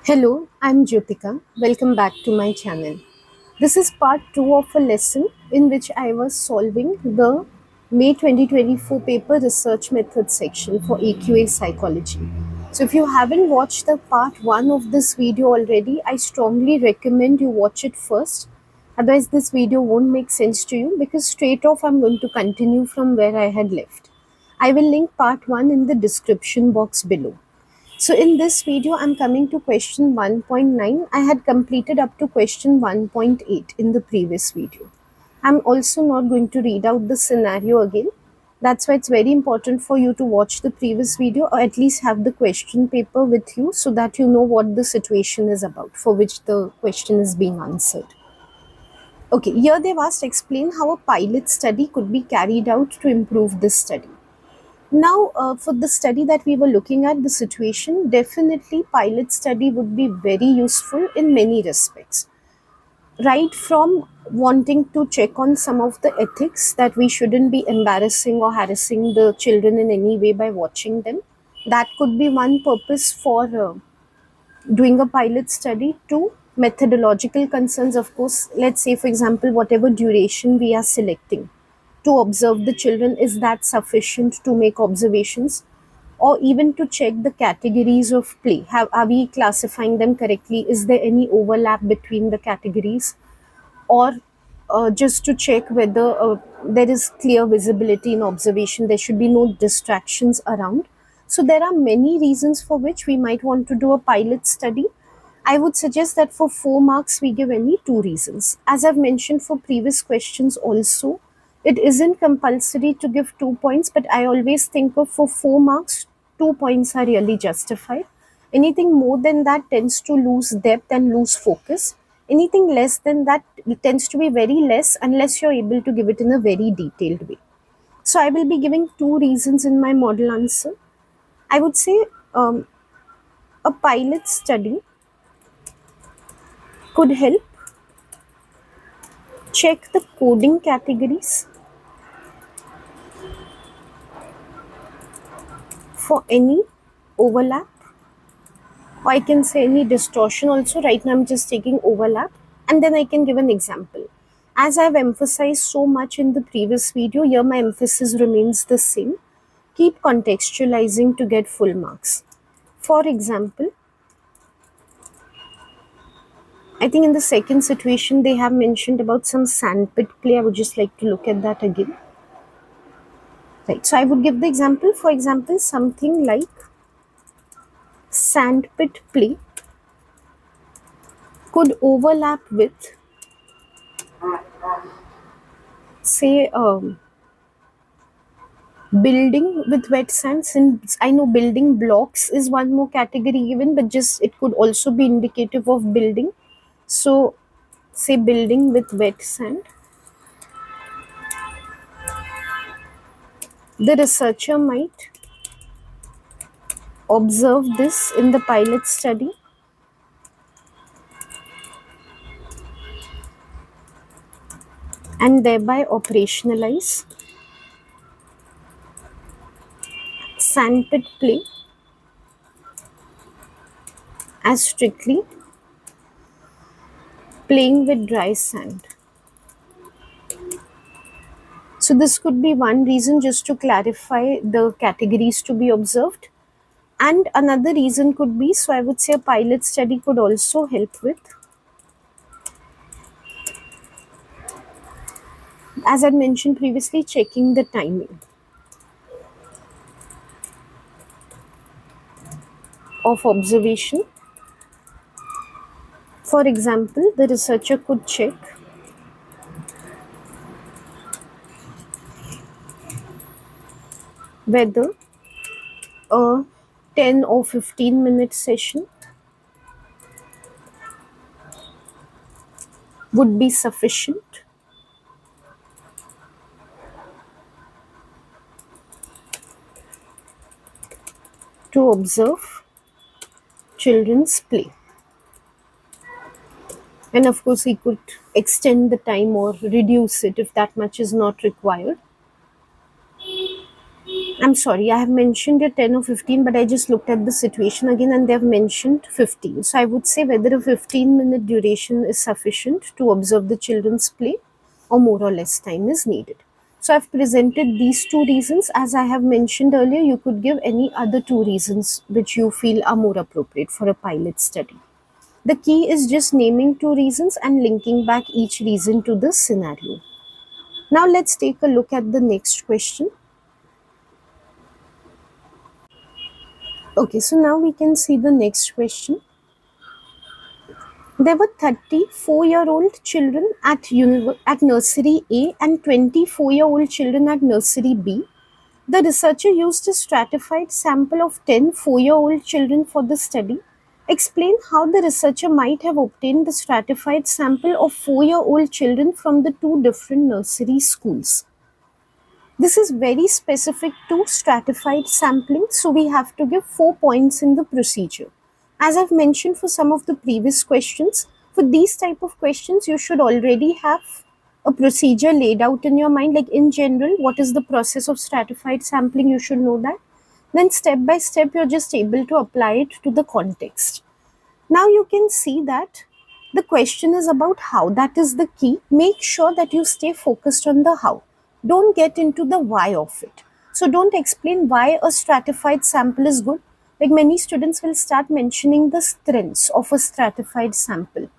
Hello, I'm Jyotika. Welcome back to my channel. This is part 2 of a lesson in which I was solving the May 2024 paper research method section for AQA psychology. So if you haven't watched the part 1 of this video already, I strongly recommend you watch it first. Otherwise this video won't make sense to you because straight off I'm going to continue from where I had left. I will link part 1 in the description box below. So in this video, I'm coming to question 1.9. I had completed up to question 1.8 in the previous video. I'm also not going to read out the scenario again. That's why it's very important for you to watch the previous video or at least have the question paper with you so that you know what the situation is about for which the question is being answered. Okay, here they've asked explain how a pilot study could be carried out to improve this study. Now, for the study that we were looking at, the situation, definitely pilot study would be very useful in many respects. Right from wanting to check on some of the ethics that we shouldn't be embarrassing or harassing the children in any way by watching them. That could be one purpose for doing a pilot study. Two, methodological concerns, of course. Let's say, for example, whatever duration we are selecting to observe the children, is that sufficient to make observations, or even to check the categories of play? Are we classifying them correctly? Is there any overlap between the categories? Or just to check whether there is clear visibility in observation, there should be no distractions around. So there are many reasons for which we might want to do a pilot study. I would suggest that for 4 marks we give any two reasons. As I've mentioned for previous questions also, it isn't compulsory to give 2 points, but I always think of for 4 marks, 2 points are really justified. Anything more than that tends to lose depth and lose focus. Anything less than that tends to be very less unless you're able to give it in a very detailed way. So I will be giving two reasons in my model answer. I would say a pilot study could help check the coding categories for any overlap, or I can say any distortion also. Right now I'm just taking overlap, and then I can give an example. As I've emphasized so much in the previous video, here my emphasis remains the same. Keep contextualizing to get full marks. For example, I think in the second situation they have mentioned about some sandpit play. I would just like to look at that again. Right, so I would give the example, for example, something like sandpit play could overlap with, say, building with wet sand. Since I know building blocks is one more category given, but just it could also be indicative of building. So say building with wet sand. The researcher might observe this in the pilot study and thereby operationalize sandpit play as strictly playing with dry sand. So this could be one reason, just to clarify the categories to be observed. And another reason could be, so I would say a pilot study could also help with, as I mentioned previously, checking the timing of observation. For example, the researcher could check whether a 10 or 15-minute session would be sufficient to observe children's play. And of course, he could extend the time or reduce it if that much is not required. I'm sorry, I have mentioned it 10 or 15, but I just looked at the situation again and they've mentioned 15. So I would say whether a 15-minute duration is sufficient to observe the children's play or more or less time is needed. So I've presented these two reasons. As I have mentioned earlier, you could give any other two reasons which you feel are more appropriate for a pilot study. The key is just naming two reasons and linking back each reason to the scenario. Now let's take a look at the next question. Okay, so now we can see the next question. There were 34-year-old children at nursery A and 24-year-old children at nursery B. The researcher used a stratified sample of 10 4-year-old children for the study. Explain how the researcher might have obtained the stratified sample of 4-year-old children from the two different nursery schools. This is very specific to stratified sampling, so we have to give 4 points in the procedure. As I've mentioned for some of the previous questions, for these type of questions, you should already have a procedure laid out in your mind, like in general, what is the process of stratified sampling, you should know that. Then step by step, you're just able to apply it to the context. Now you can see that the question is about how. That is the key. Make sure that you stay focused on the how. Don't get into the why of it. So don't explain why a stratified sample is good. Like many students will start mentioning the strengths of a stratified sample.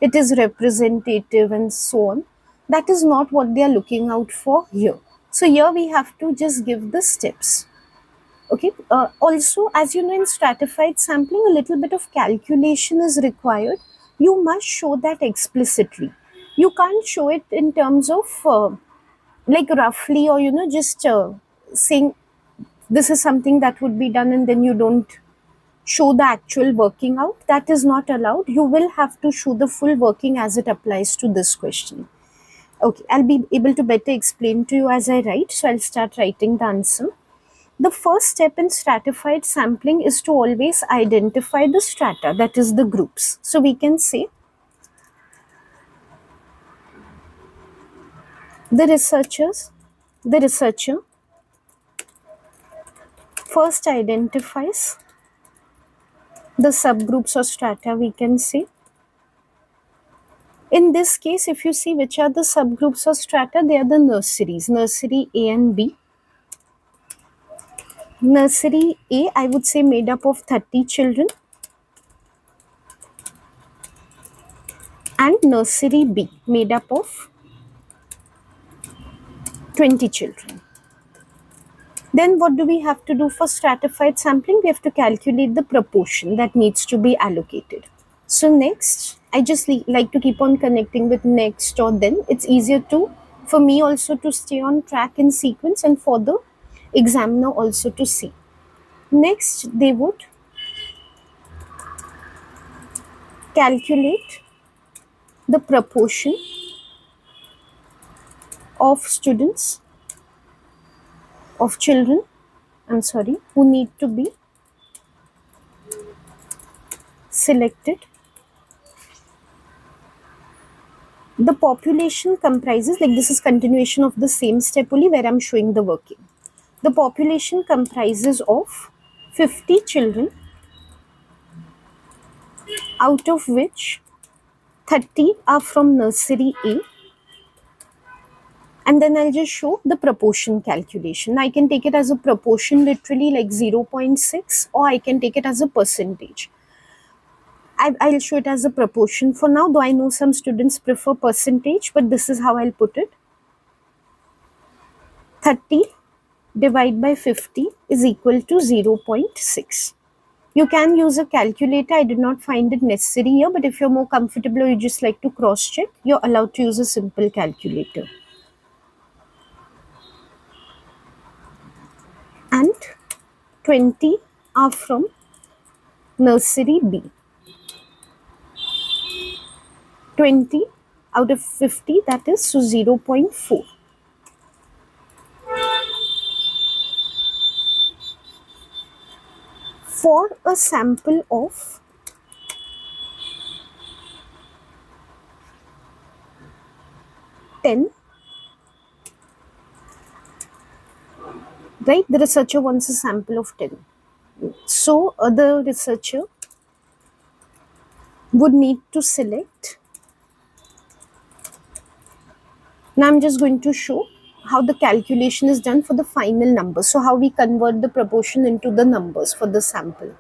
It is representative and so on. That is not what they are looking out for here. So here we have to just give the steps. Okay. Also, as you know, in stratified sampling, a little bit of calculation is required. You must show that explicitly. You can't show it in terms of like roughly, or just saying this is something that would be done and then you don't show the actual working out. That is not allowed. You will have to show the full working as it applies to this question. Okay, I'll be able to better explain to you as I write. So I'll start writing the answer. The first step in stratified sampling is to always identify the strata, that is the groups. So we can say the researcher first identifies the subgroups or strata, we can say. In this case, if you see which are the subgroups or strata, they are the nurseries, nursery A and B. Nursery A, I would say, made up of 30 children, and nursery B made up of 20 children. Then what do we have to do for stratified sampling? We have to calculate the proportion that needs to be allocated. So next, I just like to keep on connecting with next or then. It's easier for me also to stay on track in sequence and for the examiner also to see. Next, they would calculate the proportion of children, who need to be selected. The population comprises, like this is continuation of the same step only where I'm showing the working. The population comprises of 50 children, out of which 30 are from nursery A, and then I'll just show the proportion calculation. I can take it as a proportion literally like 0.6, or I can take it as a percentage. I'll show it as a proportion for now, though I know some students prefer percentage, but this is how I'll put it. 30 divided by 50 is equal to 0.6. You can use a calculator. I did not find it necessary here, but if you're more comfortable or you just like to cross check, you're allowed to use a simple calculator. And 20 are from nursery B. 20 out of 50, that is so 0.4. For a sample of 10, right? The researcher wants a sample of 10. So the researcher would need to select. Now I'm just going to show how the calculation is done for the final number. So how we convert the proportion into the numbers for the sample.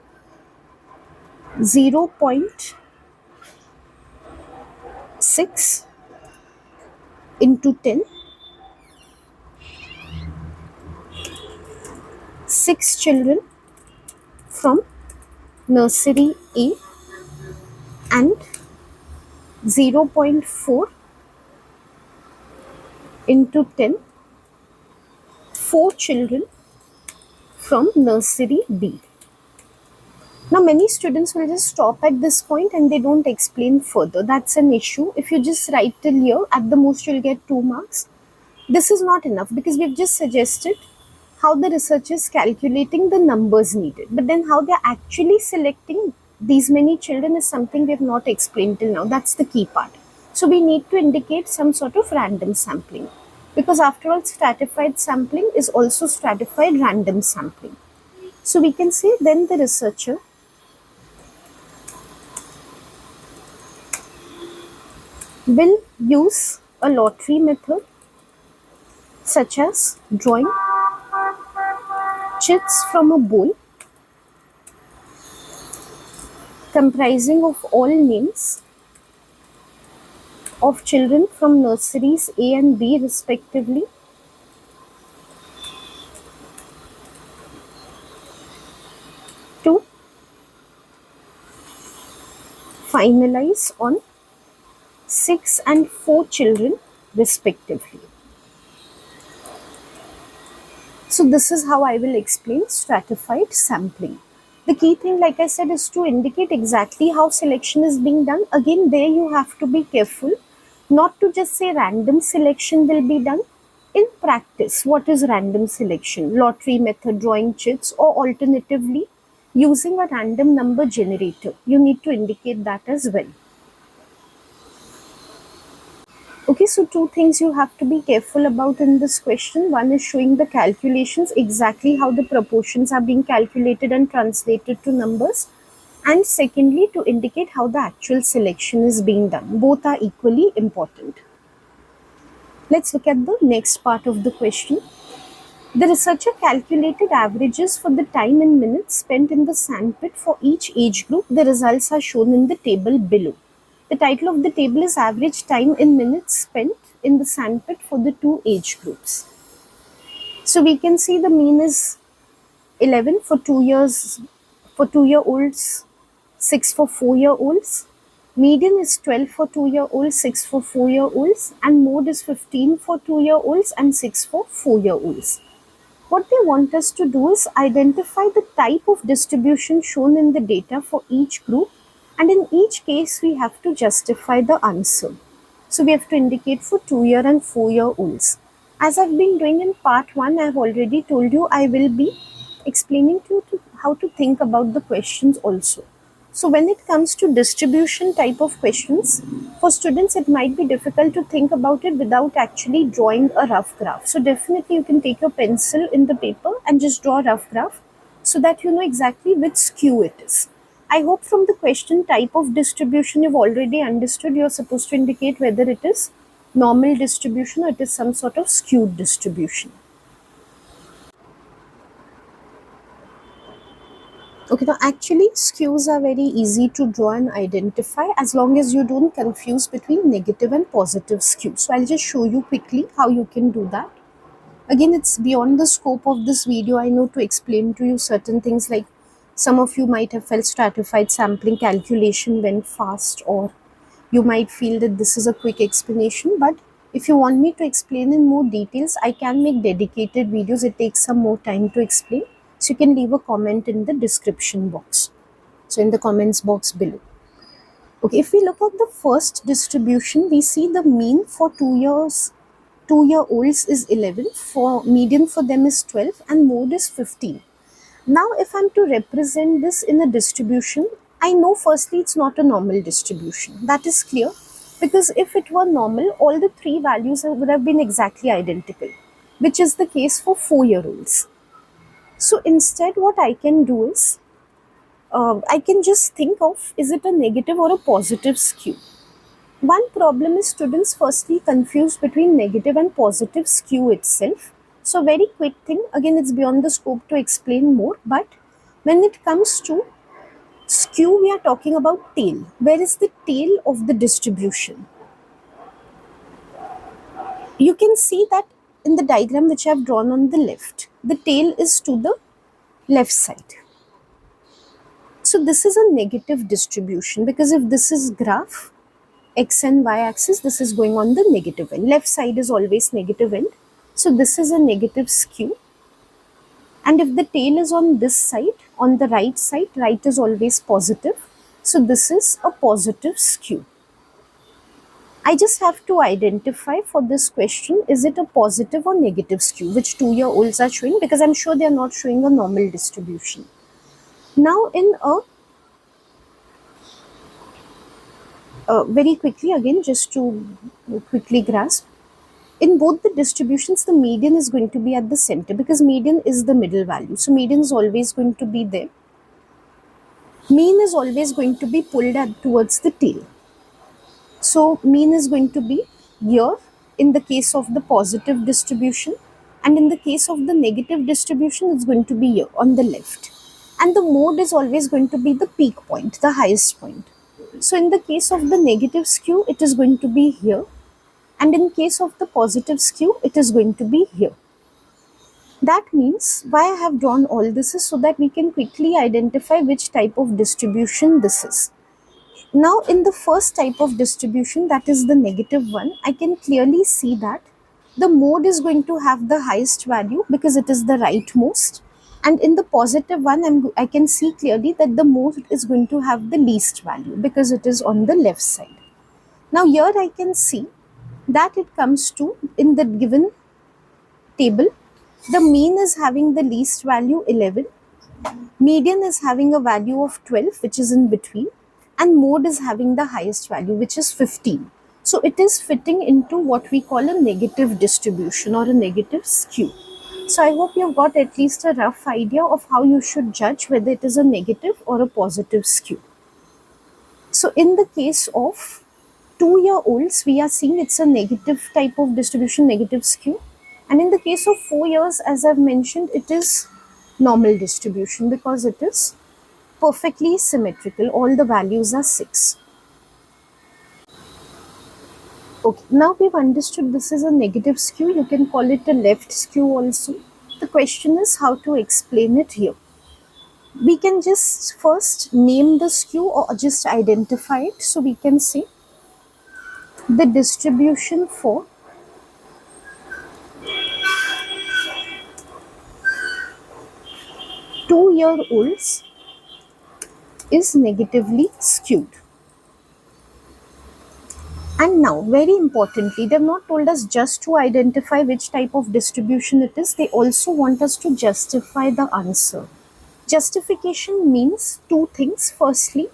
0.6 into 10, 6 children from nursery A, and 0.4 into 10, 4 children from nursery B. Now many students will just stop at this point and they don't explain further. That's an issue. If you just write till here, at the most you'll get 2 marks. This is not enough because we've just suggested how the research is calculating the numbers needed. But then how they're actually selecting these many children is something we have not explained till now. That's the key part. So we need to indicate some sort of random sampling. Because after all, stratified sampling is also stratified random sampling. So we can say then the researcher will use a lottery method such as drawing chits from a bowl comprising of all names of children from nurseries A and B respectively, to finalize on 6 and 4 children respectively. So this is how I will explain stratified sampling. The key thing, like I said, is to indicate exactly how selection is being done. Again, there you have to be careful not to just say random selection will be done. In practice, what is random selection? Lottery method, drawing chits, or alternatively using a random number generator. You need to indicate that as well. Okay, so 2 things you have to be careful about in this question. One is showing the calculations, exactly how the proportions are being calculated and translated to numbers. And secondly, to indicate how the actual selection is being done. Both are equally important. Let's look at the next part of the question. The researcher calculated averages for the time in minutes spent in the sandpit for each age group. The results are shown in the table below. The title of the table is Average Time in Minutes Spent in the Sandpit for the 2 age groups. So we can see the mean is 11 for 2 years, for 2-year-olds, 6 for 4-year-olds. Median is 12 for 2-year-olds, 6 for 4-year-olds, and mode is 15 for 2-year-olds and 6 for 4-year-olds. What they want us to do is identify the type of distribution shown in the data for each group, and in each case we have to justify the answer. So we have to indicate for 2-year and 4-year-olds. As I've been doing in part 1, I've already told you I will be explaining to you how to think about the questions also. So when it comes to distribution type of questions, for students it might be difficult to think about it without actually drawing a rough graph. So definitely you can take your pencil in the paper and just draw a rough graph so that you know exactly which skew it is. I hope from the question type of distribution you've already understood you're supposed to indicate whether it is normal distribution or it is some sort of skewed distribution. Okay, now actually skews are very easy to draw and identify as long as you don't confuse between negative and positive skew. So I'll just show you quickly how you can do that. Again, it's beyond the scope of this video, I know, to explain to you certain things, like some of you might have felt stratified sampling calculation went fast, or you might feel that this is a quick explanation. But if you want me to explain in more details, I can make dedicated videos. It takes some more time to explain. So you can leave a comment in the description box. So in the comments box below. Okay, if we look at the first distribution, we see the mean for 2-year-olds is 11, for median for them is 12, and mode is 15. Now if I'm to represent this in a distribution, I know firstly it's not a normal distribution. That is clear, because if it were normal, all the 3 values would have been exactly identical, which is the case for 4-year-olds. So instead what I can do is, I can just think of, is it a negative or a positive skew? One problem is students firstly confuse between negative and positive skew itself. So very quick thing, again it's beyond the scope to explain more, but when it comes to skew, we are talking about tail. Where is the tail of the distribution? You can see that in the diagram which I have drawn on the left. The tail is to the left side. So this is a negative distribution, because if this is graph, x and y axis, this is going on the negative end. Left side is always negative end. So this is a negative skew. And if the tail is on this side, on the right side, right is always positive. So this is a positive skew. I just have to identify for this question, is it a positive or negative skew, which 2-year-olds are showing, because I'm sure they are not showing a normal distribution. Now in a very quickly again, just to quickly grasp, in both the distributions, the median is going to be at the center, because median is the middle value. So median is always going to be there. Mean is always going to be pulled towards the tail. So mean is going to be here in the case of the positive distribution, and in the case of the negative distribution, it's going to be here on the left. And the mode is always going to be the peak point, the highest point. So in the case of the negative skew, it is going to be here, and in case of the positive skew, it is going to be here. That means why I have drawn all this is so that we can quickly identify which type of distribution this is. Now in the first type of distribution, that is the negative one, I can clearly see that the mode is going to have the highest value because it is the rightmost, and in the positive one I can see clearly that the mode is going to have the least value because it is on the left side. Now here I can see that it comes to, in the given table, the mean is having the least value 11, median is having a value of 12 which is in between, and mode is having the highest value which is 15. So it is fitting into what we call a negative distribution or a negative skew. So I hope you've got at least a rough idea of how you should judge whether it is a negative or a positive skew. So in the case of 2-year-olds, we are seeing it's a negative type of distribution, negative skew. And in the case of 4 years, as I've mentioned, it is normal distribution because it is perfectly symmetrical. All the values are 6. Okay, now we've understood this is a negative skew. You can call it a left skew also. The question is how to explain it here. We can just first name the skew or just identify it. So we can say the distribution for 2-year-olds is negatively skewed. And now, very importantly, they've not told us just to identify which type of distribution it is, they also want us to justify the answer. Justification means two things. Firstly,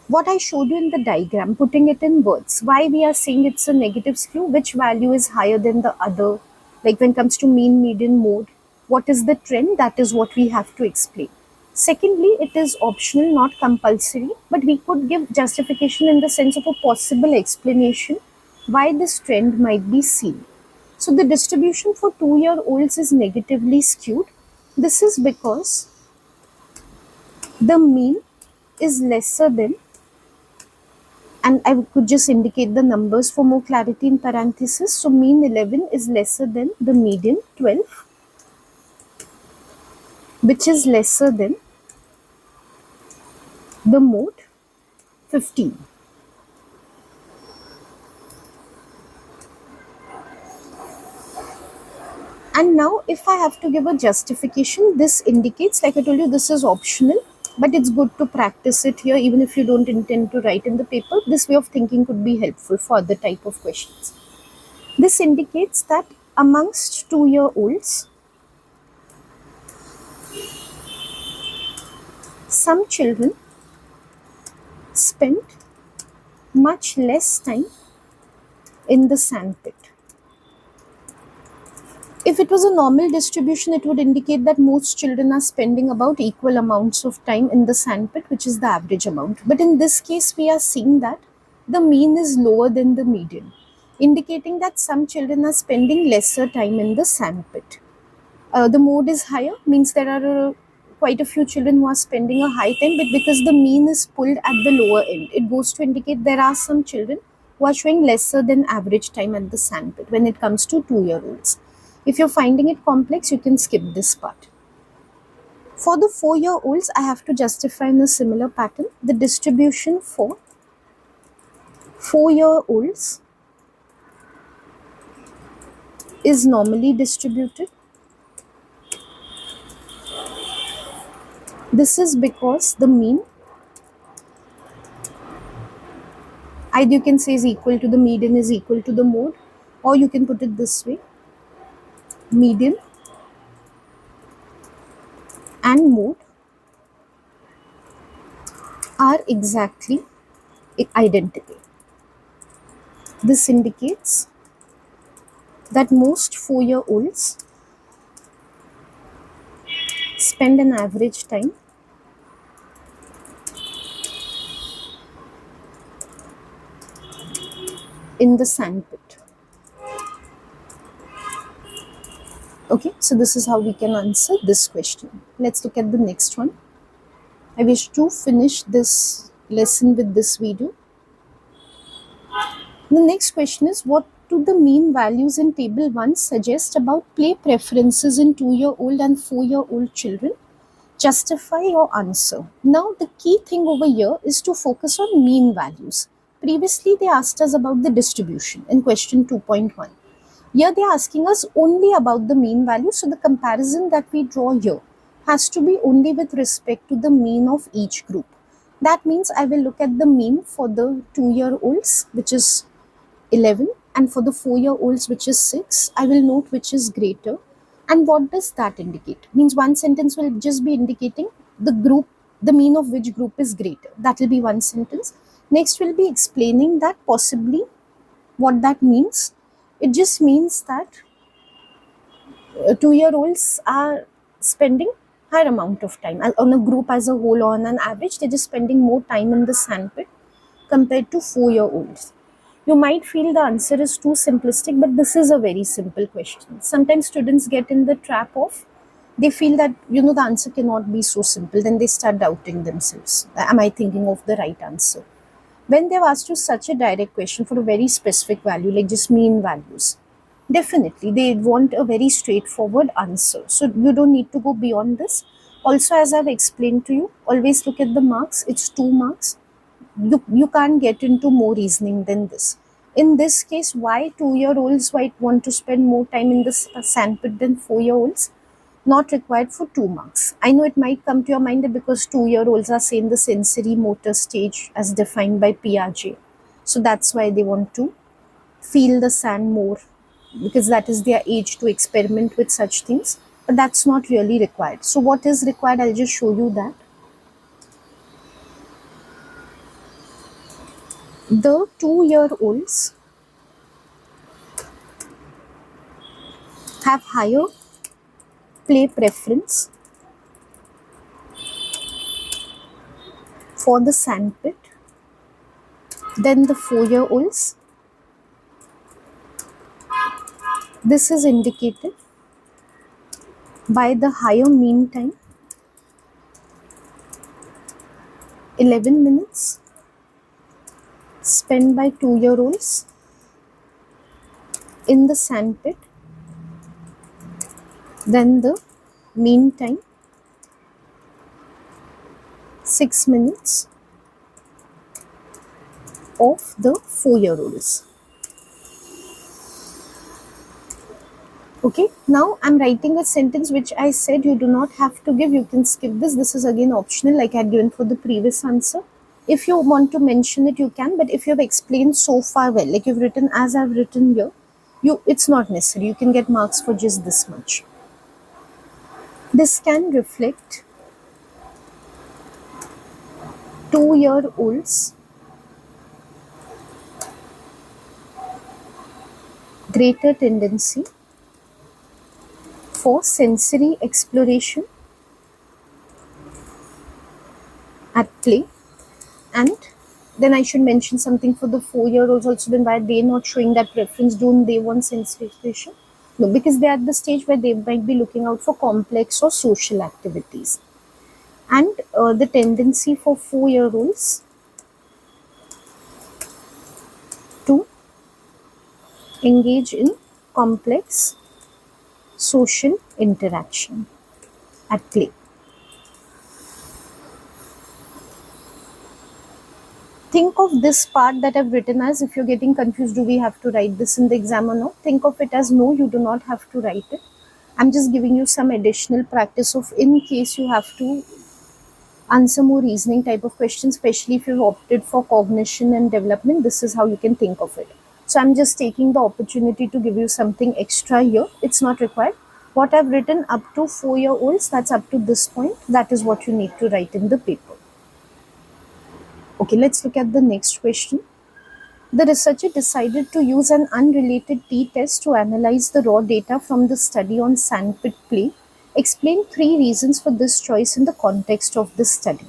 what I showed you in the diagram, putting it in words, why we are saying it's a negative skew, which value is higher than the other, like when it comes to mean, median, mode, what is the trend, that is what we have to explain. Secondly, it is optional, not compulsory, but we could give justification in the sense of a possible explanation why this trend might be seen. So the distribution for 2-year-olds is negatively skewed. This is because the mean is lesser than, and I could just indicate the numbers for more clarity in parenthesis. So mean 11 is lesser than the median 12, which is lesser than the mode 15. And now if I have to give a justification, this indicates, like I told you, this is optional, but it's good to practice it here even if you don't intend to write in the paper. This way of thinking could be helpful for other type of questions. This indicates that amongst 2-year-olds, some children spend much less time in the sandpit. If it was a normal distribution, it would indicate that most children are spending about equal amounts of time in the sandpit, which is the average amount. But in this case, we are seeing that the mean is lower than the median, indicating that some children are spending lesser time in the sandpit. The mode is higher, means there are quite a few children who are spending a high time, but because the mean is pulled at the lower end, it goes to indicate there are some children who are showing lesser than average time at the sandpit when it comes to 2-year-olds. If you're finding it complex, you can skip this part. For the 4-year-olds, I have to justify in a similar pattern. The distribution for 4-year-olds is normally distributed. This is because the mean, either you can say is equal to the median is equal to the mode, or you can put it this way: median and mode are exactly identical. This indicates that most 4-year-olds spend an average time in the sandpit. Okay, so this is how we can answer this question. Let's look at the next one. I wish to finish this lesson with this video. The next question is, what do the mean values in table 1 suggest about play preferences in 2-year-old and 4-year-old children? Justify your answer. Now, the key thing over here is to focus on mean values. Previously, they asked us about the distribution in question 2.1. Here, they are asking us only about the mean value. So, the comparison that we draw here has to be only with respect to the mean of each group. That means I will look at the mean for the 2-year-olds, which is 11, and for the 4-year-olds, which is 6. I will note which is greater. And what does that indicate? Means one sentence will just be indicating the group, the mean of which group is greater. That will be one sentence. Next will be explaining that possibly what that means. It just means that 2-year-olds are spending higher amount of time on a group as a whole. On an average, they're just spending more time in the sandpit compared to 4-year-olds. You might feel the answer is too simplistic, but this is a very simple question. Sometimes students get in the trap of, they feel that, the answer cannot be so simple. Then they start doubting themselves. Am I thinking of the right answer? When they've asked you such a direct question for a very specific value, like just mean values, definitely they want a very straightforward answer. So you don't need to go beyond this. Also, as I've explained to you, always look at the marks. It's 2 marks. You can't get into more reasoning than this. In this case, why 2-year-olds might want to spend more time in the sandpit than 4-year-olds? Not required for 2 marks. I know it might come to your mind that because 2-year-olds are, say, in the sensory motor stage as defined by Piaget. So that's why they want to feel the sand more, because that is their age to experiment with such things. But that's not really required. So what is required? I'll just show you that. The 2-year-olds have higher play preference for the sandpit than the 4-year-olds. This is indicated by the higher mean time, 11 minutes spent by 2-year-olds in the sandpit than the mean time, 6 minutes of the 4-year-olds. Okay, now I'm writing a sentence which I said you do not have to give. You can skip this. This is again optional, like I had given for the previous answer. If you want to mention it, you can, but if you have explained so far well, like you've written as I've written here, it's not necessary. You can get marks for just this much. This can reflect 2-year-olds greater tendency for sensory exploration at play. And then I should mention something for the 4-year-olds also. Then why they not showing that preference? Don't they want sensation? No, because they're at the stage where they might be looking out for complex or social activities. And the tendency for 4-year-olds to engage in complex social interaction at play. Think of this part that I've written as, if you're getting confused, do we have to write this in the exam or not? Think of it as, no, you do not have to write it. I'm just giving you some additional practice of, in case you have to answer more reasoning type of questions, especially if you've opted for cognition and development, this is how you can think of it. So I'm just taking the opportunity to give you something extra here. It's not required. What I've written up to 4-year-olds, that's up to this point. That is what you need to write in the paper. Okay, let's look at the next question. The researcher decided to use an unrelated t-test to analyze the raw data from the study on sandpit play. Explain 3 reasons for this choice in the context of the study.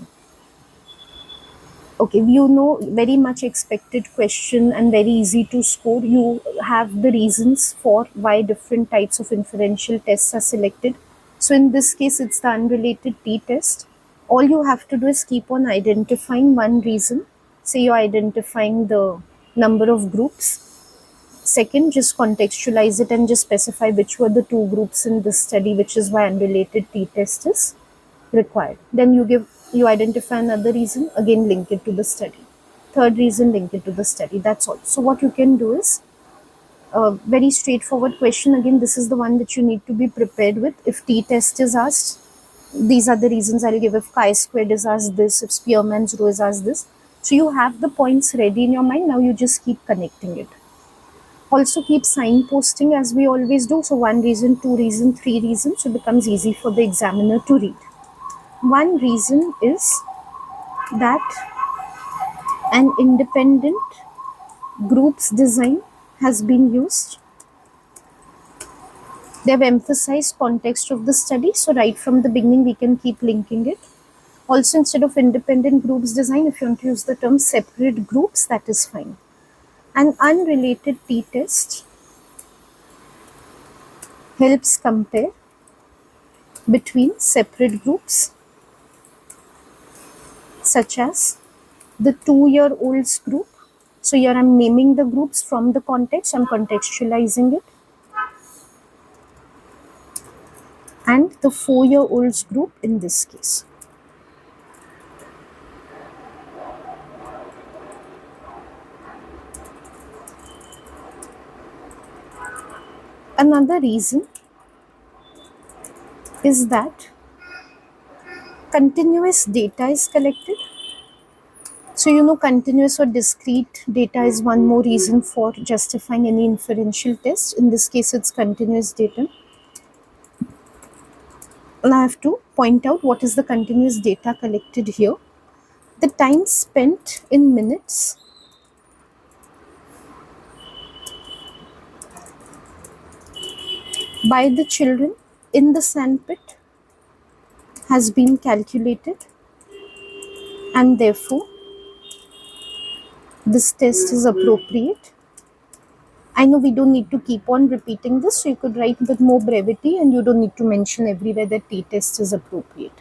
Okay, you know, very much expected question and very easy to score. You have the reasons for why different types of inferential tests are selected. So in this case, it's the unrelated t-test. All you have to do is keep on identifying one reason. Say you're identifying the number of groups. Second, just contextualize it and just specify which were the 2 groups in this study, which is why unrelated t-test is required. Then you identify another reason, again link it to the study. Third reason, link it to the study. That's all. So what you can do is a very straightforward question. Again, this is the one that you need to be prepared with. If t-test is asked, these are the reasons I'll give. If chi-squared is asked this, if Spearman's rho is asked this. So you have the points ready in your mind. Now you just keep connecting it. Also keep signposting as we always do. So 1 reason, 2 reason, 3 reasons. So it becomes easy for the examiner to read. One reason is that an independent group's design has been used. They've emphasized context of the study. So right from the beginning, we can keep linking it. Also, instead of independent groups design, if you want to use the term separate groups, that is fine. An unrelated t-test helps compare between separate groups, such as the 2-year-olds group. So here I'm naming the groups from the context, I'm contextualizing it. And the 4-year-olds group in this case. Another reason is that continuous data is collected. So you know, continuous or discrete data is one more reason for justifying any inferential test. In this case, it's continuous data. And I have to point out what is the continuous data collected here. The time spent in minutes by the children in the sandpit has been calculated, and therefore this test is appropriate. I know we don't need to keep on repeating this, so you could write with more brevity and you don't need to mention everywhere that t-test is appropriate.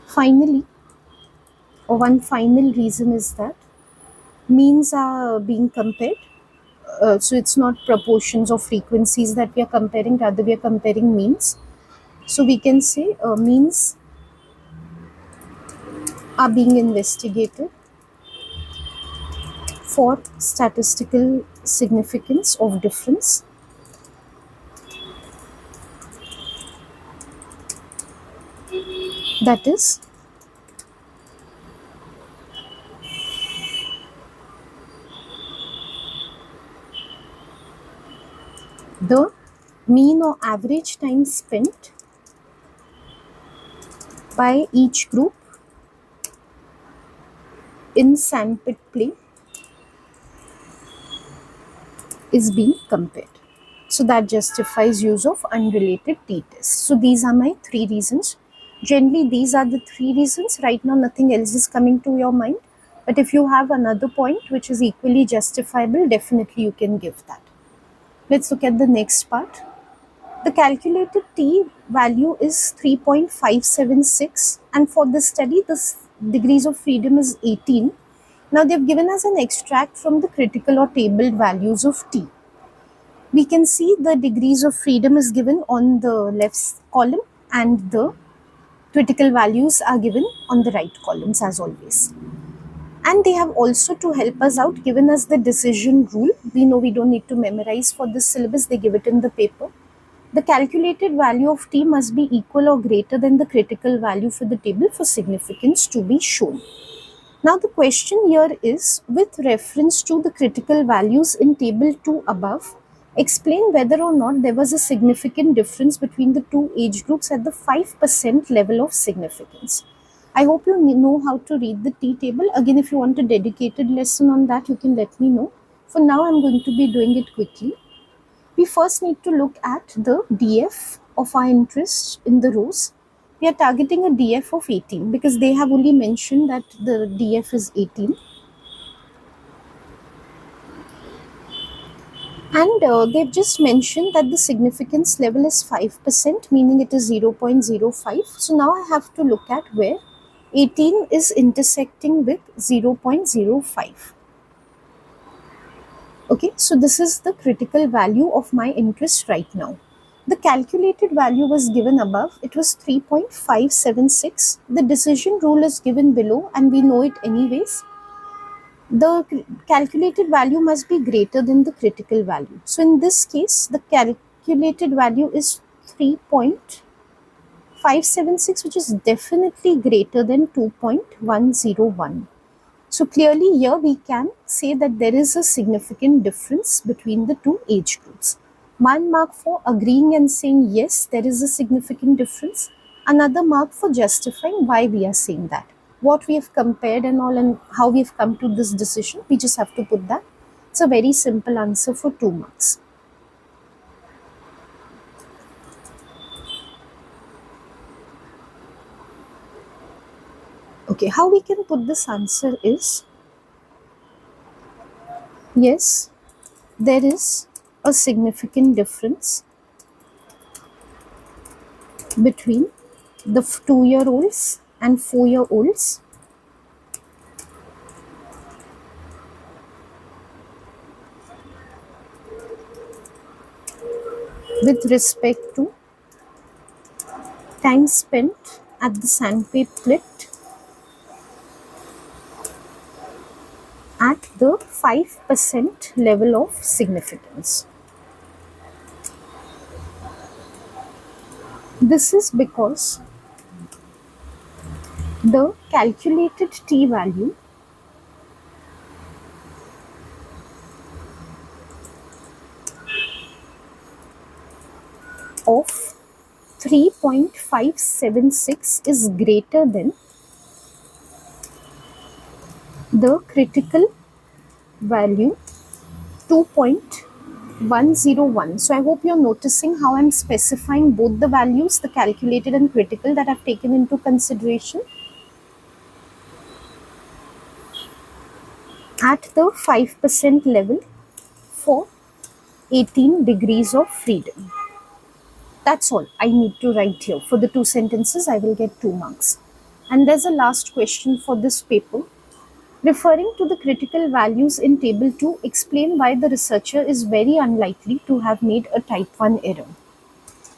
Finally, or one final reason is that means are being compared. So it's not proportions or frequencies that we are comparing, rather we are comparing means. So we can say means are being investigated for statistical significance of difference. That is, the mean or average time spent by each group in sandpit play is being compared. So that justifies use of unrelated t-test. So these are my 3 reasons. Generally, these are the 3 reasons. Right now, nothing else is coming to your mind. But if you have another point which is equally justifiable, definitely you can give that. Let's look at the next part. The calculated t value is 3.576, and for this study, the degrees of freedom is 18. Now they've given us an extract from the critical or tabled values of t. We can see the degrees of freedom is given on the left column and the critical values are given on the right columns as always. And they have also, to help us out, given us the decision rule. We know we don't need to memorize for this syllabus, they give it in the paper. The calculated value of t must be equal or greater than the critical value for the table for significance to be shown. Now the question here is, with reference to the critical values in table 2 above, explain whether or not there was a significant difference between the two age groups at the 5% level of significance. I hope you know how to read the T table. Again, if you want a dedicated lesson on that, you can let me know. For now, I'm going to be doing it quickly. We first need to look at the DF of our interest in the rows. We are targeting a DF of 18 because they have only mentioned that the DF is 18. And they've just mentioned that the significance level is 5%, meaning it is 0.05. So now I have to look at where 18 is intersecting with 0.05. Okay, so this is the critical value of my interest right now. The calculated value was given above. It was 3.576. The decision rule is given below and we know it anyways. The calculated value must be greater than the critical value. So in this case, the calculated value is 3.576, which is definitely greater than 2.101. So clearly here we can say that there is a significant difference between the two age groups. 1 mark for agreeing and saying yes, there is a significant difference. Another mark for justifying why we are saying that. What we have compared and all and how we have come to this decision, we just have to put that. It's a very simple answer for 2 marks. Okay, how we can put this answer is, yes, there is a significant difference between the 2-year-olds and 4-year-olds with respect to time spent at the sandpaper pit at the 5% level of significance. This is because the calculated t value of 3.576 is greater than the critical value 2.101. So I hope you're noticing how I'm specifying both the values, the calculated and critical, that I've taken into consideration at the 5% level for 18 degrees of freedom. That's all I need to write here. For the 2 sentences, I will get 2 marks. And there's a last question for this paper. Referring to the critical values in table 2, explain why the researcher is very unlikely to have made a type 1 error.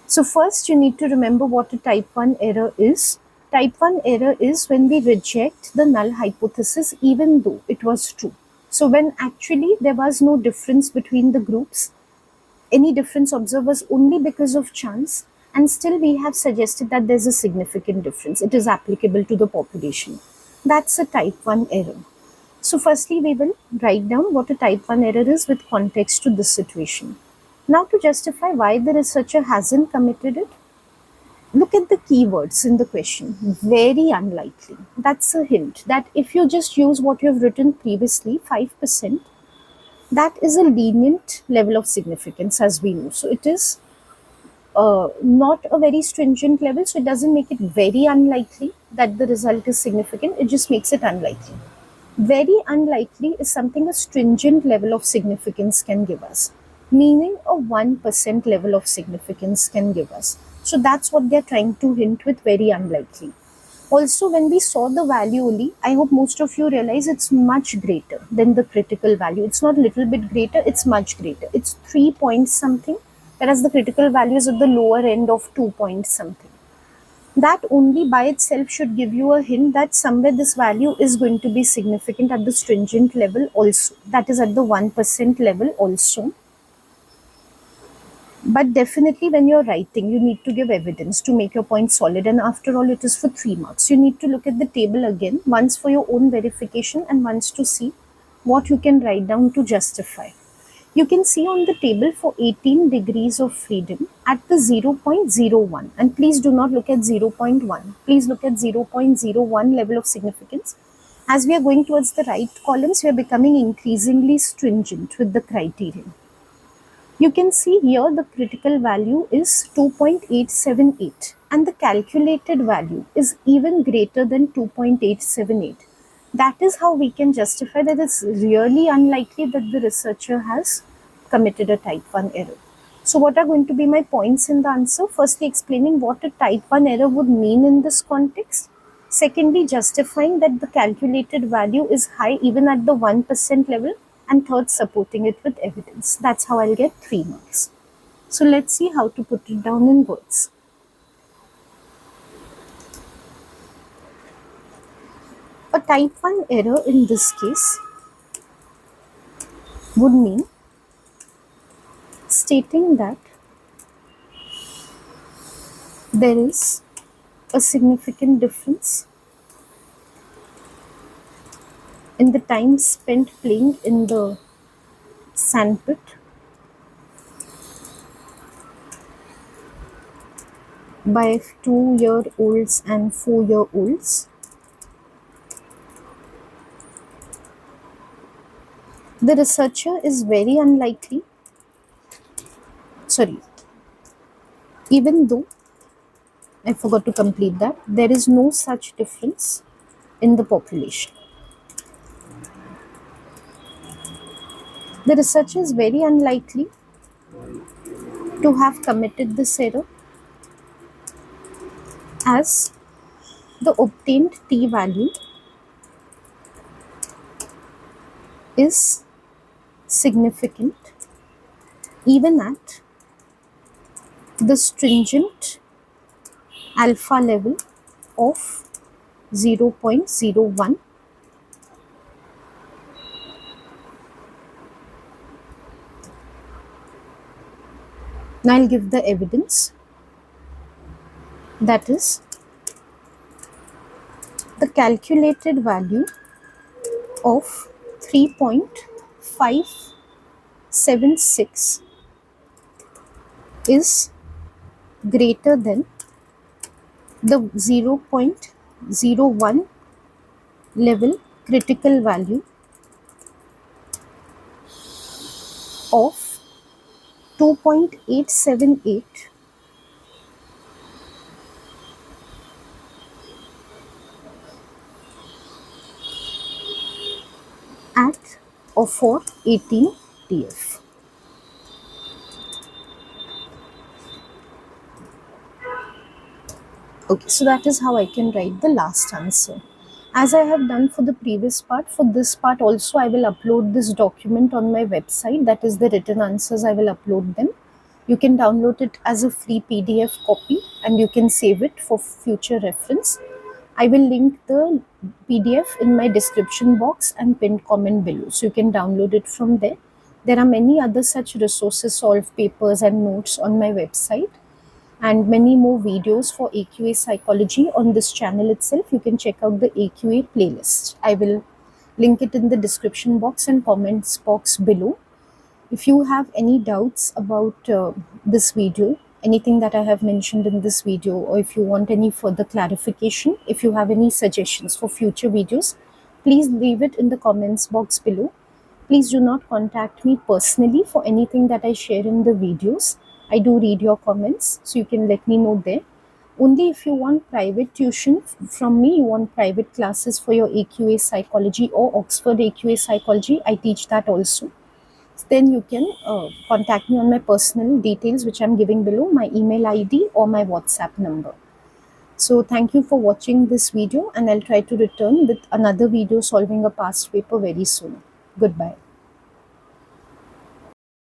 So first you need to remember what a type 1 error is. Type 1 error is when we reject the null hypothesis even though it was true. So when actually there was no difference between the groups, any difference observed was only because of chance, and still we have suggested that there's a significant difference. It is applicable to the population. That's a type 1 error. So firstly, we will write down what a type 1 error is with context to this situation. Now to justify why the researcher hasn't committed it, look at the keywords in the question. Very unlikely. That's a hint that if you just use what you have written previously, 5%, that is a lenient level of significance, as we know. So it is not a very stringent level, so it doesn't make it very unlikely that the result is significant, it just makes it unlikely. Very unlikely is something a stringent level of significance can give us, meaning a 1% level of significance can give us. So that's what they're trying to hint with very unlikely. Also, when we saw the value only, I hope most of you realize it's much greater than the critical value. It's not little bit greater, it's much greater. It's 3 point something, whereas the critical value is at the lower end of 2 point something. That only by itself should give you a hint that somewhere this value is going to be significant at the stringent level also. That is at the 1% level also. But definitely when you're writing, you need to give evidence to make your point solid. And after all, it is for 3 marks. You need to look at the table again, once for your own verification and once to see what you can write down to justify. You can see on the table for 18 degrees of freedom at the 0.01. And please do not look at 0.1. Please look at 0.01 level of significance. As we are going towards the right columns, we are becoming increasingly stringent with the criterion. You can see here the critical value is 2.878 and the calculated value is even greater than 2.878. That is how we can justify that it's really unlikely that the researcher has committed a type 1 error. So what are going to be my points in the answer? Firstly, explaining what a type 1 error would mean in this context. Secondly, justifying that the calculated value is high even at the 1% level. And third, supporting it with evidence. That's how I'll get 3 marks. So let's see how to put it down in words. A type 1 error in this case would mean stating that there is a significant difference in the time spent playing in the sandpit by 2-year-olds and 4-year-olds. The researcher is very unlikely, even though I forgot to complete that, there is no such difference in the population. The researcher is very unlikely to have committed this error as the obtained t-value is significant even at the stringent alpha level of 0.01. Now I'll give the evidence, that is the calculated value of 3.576 is greater than the 0.01 level critical value of 2.878 at or for 18 TF. Okay, so that is how I can write the last answer. As I have done for the previous part, for this part also I will upload this document on my website, that is the written answers, I will upload them. You can download it as a free PDF copy and you can save it for future reference. I will link the PDF in my description box and pinned comment below, so you can download it from there. There are many other such resources, solved papers and notes on my website, and many more videos for AQA psychology on this channel itself. You can check out the AQA playlist. I will link it in the description box and comments box below. If you have any doubts about this video, anything that I have mentioned in this video, or if you want any further clarification, if you have any suggestions for future videos, please leave it in the comments box below. Please do not contact me personally for anything that I share in the videos. I do read your comments, so you can let me know there. Only if you want private tuition from me, you want private classes for your AQA psychology or Oxford AQA psychology, I teach that also. Then you can contact me on my personal details, which I'm giving below, my email ID or my WhatsApp number. So thank you for watching this video, and I'll try to return with another video solving a past paper very soon. Goodbye.